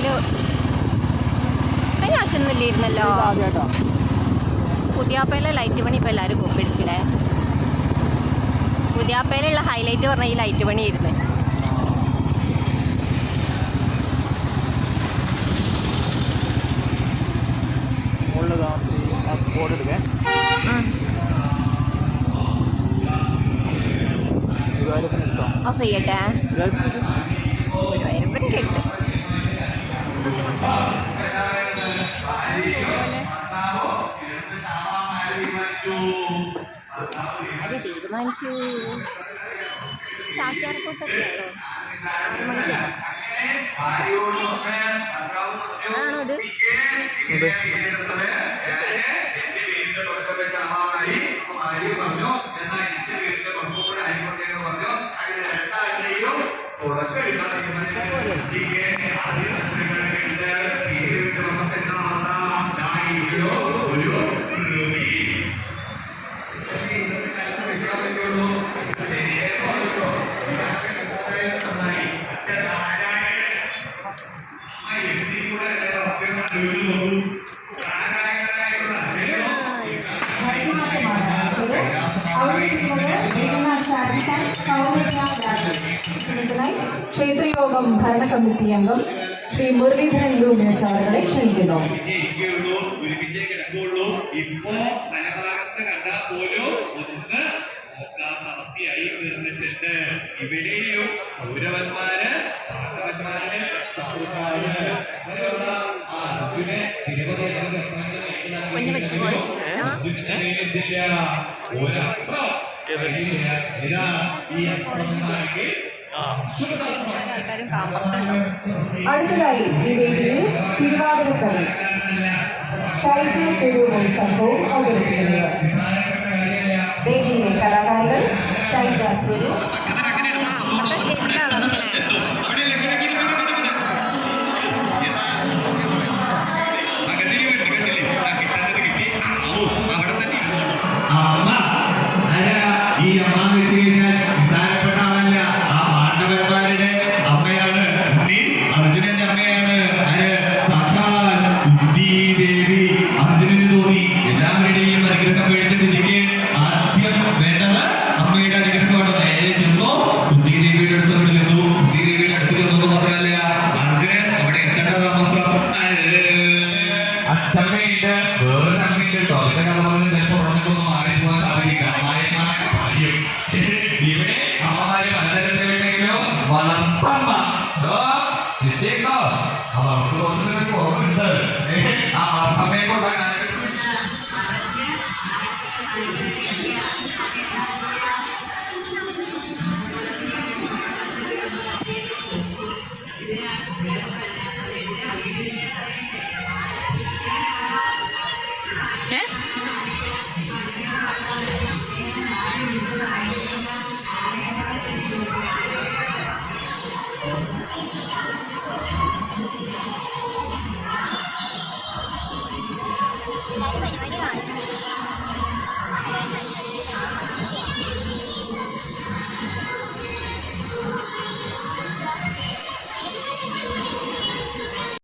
ഇതിൽ കഴിഞ്ഞ ആവശ്യമൊന്നും ഇല്ലായിരുന്നല്ലോ. പുതിയാപ്പയിലെ ലൈറ്റ് പണി ഇപ്പോൾ എല്ലാവരും കോപ്പിടിച്ചില്ലേ. പുതിയാപ്പയിലുള്ള ഹൈലൈറ്റ് പറഞ്ഞാൽ ഈ ലൈറ്റ് പണി ആയിരുന്നു. ഓഫ് ചെയ്യട്ടെ. ഗുരുവായൂരപ്പൻ കേട്ട് അത് തീരുമാനിച്ചു. ചാക്യാർകൂത്തൊക്കെയാണോ? 6 മണിക്ക് ആണോ അത്? ക്ഷേത്രയോഗം ഭരണകമ്മിറ്റി അംഗം ശ്രീ മുരളീധരൻ ലൂമിനസ് അവരെ ക്ഷണിക്കുന്നു. ഇവിടെയും കൗരവന്മാര് അടുത്തതായി ഈ വേദിയിൽ തിരുവാതിരക്കളി ഷൈജ സ്വരൂപം സംഘവും അവതരിപ്പിക്കുന്നത്. വേദിയിലെ കലാകാരികൾ ഷൈജ സ്വരൂപം,